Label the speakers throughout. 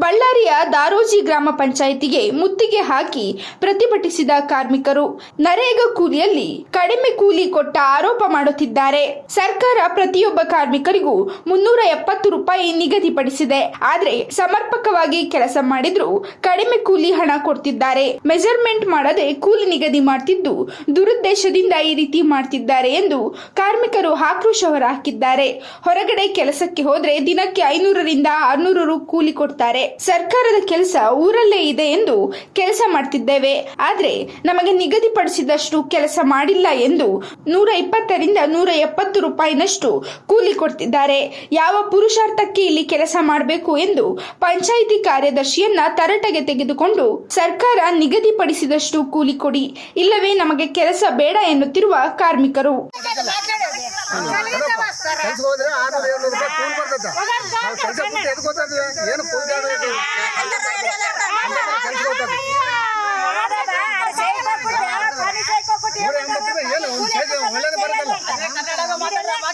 Speaker 1: ಬಳ್ಳಾರಿಯ ದಾರೋಜಿ ಗ್ರಾಮ ಪಂಚಾಯಿತಿಗೆ ಮುತ್ತಿಗೆ ಹಾಕಿ ಪ್ರತಿಭಟಿಸಿದ ಕಾರ್ಮಿಕರು ನರೇಗಾ ಕೂಲಿಯಲ್ಲಿ ಕಡಿಮೆ ಕೂಲಿ ಕೊಟ್ಟ ಆರೋಪ ಮಾಡುತ್ತಿದ್ದಾರೆ. ಸರ್ಕಾರ ಪ್ರತಿಯೊಬ್ಬ ಕಾರ್ಮಿಕರಿಗೂ 370 ರೂಪಾಯಿ ನಿಗದಿಪಡಿಸಿದೆ. ಆದ್ರೆ ಸಮರ್ಪಕವಾಗಿ ಕೆಲಸ ಮಾಡಿದ್ರು ಕಡಿಮೆ ಕೂಲಿ ಹಣ ಕೊಡ್ತಿದ್ದಾರೆ. ಮೆಜರ್ಮೆಂಟ್ ಮಾಡದೆ ಕೂಲಿ ನಿಗದಿ ಮಾಡ್ತಿದ್ದು ದುರುದ್ದೇಶದಿಂದ ಈ ರೀತಿ ಮಾಡ್ತಿದ್ದಾರೆ ಎಂದು ಕಾರ್ಮಿಕರು ಆಕ್ರೋಶ ಹೊರಹಾಕಿದ್ದಾರೆ. ಹೊರಗಡೆ ಕೆಲಸಕ್ಕೆ ಹೋದ್ರೆ ದಿನಕ್ಕೆ 500 ರಿಂದ 600 ರು ಕೂಲಿ ಕೊಡ್ತಾರೆ. ಸರ್ಕಾರದ ಕೆಲಸ ಊರಲ್ಲೇ ಇದೆ ಎಂದು ಕೆಲಸ ಮಾಡ್ತಿದ್ದೇವೆ, ಆದ್ರೆ ನಮಗೆ ನಿಗದಿಪಡಿಸಿದಷ್ಟು ಕೆಲಸ ಮಾಡಿಲ್ಲ ಎಂದು 120 ರಿಂದ 170 ರೂಪಾಯಿನಷ್ಟು ಕೂಲಿ ಕೊಡ್ತಿದ್ದಾರೆ. ಯಾವ ಪುರುಷಾರ್ಥಕ್ಕೆ ಇಲ್ಲಿ ಕೆಲಸ ಮಾಡಬೇಕು ಎಂದು ಪಂಚಾಯಿತಿ ಕಾರ್ಯದರ್ಶಿಯನ್ನ ತರಾಟೆಗೆ ತೆಗೆದುಕೊಂಡು ಸರ್ಕಾರ ನಿಗದಿಪಡಿಸಿದಷ್ಟು ಕೂಲಿ ಕೊಡಿ, ಇಲ್ಲವೇ ನಮಗೆ ಕೆಲಸ ಬೇಡ ಎನ್ನುತ್ತಿರುವ ಕಾರ್ಮಿಕರು.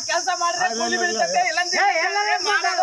Speaker 2: ಕೆಲಸ ಮಾಡ್ರೆ ಕೂಲಿ ಬೀಳ್ತೈತೆ ಮಾತಾಡ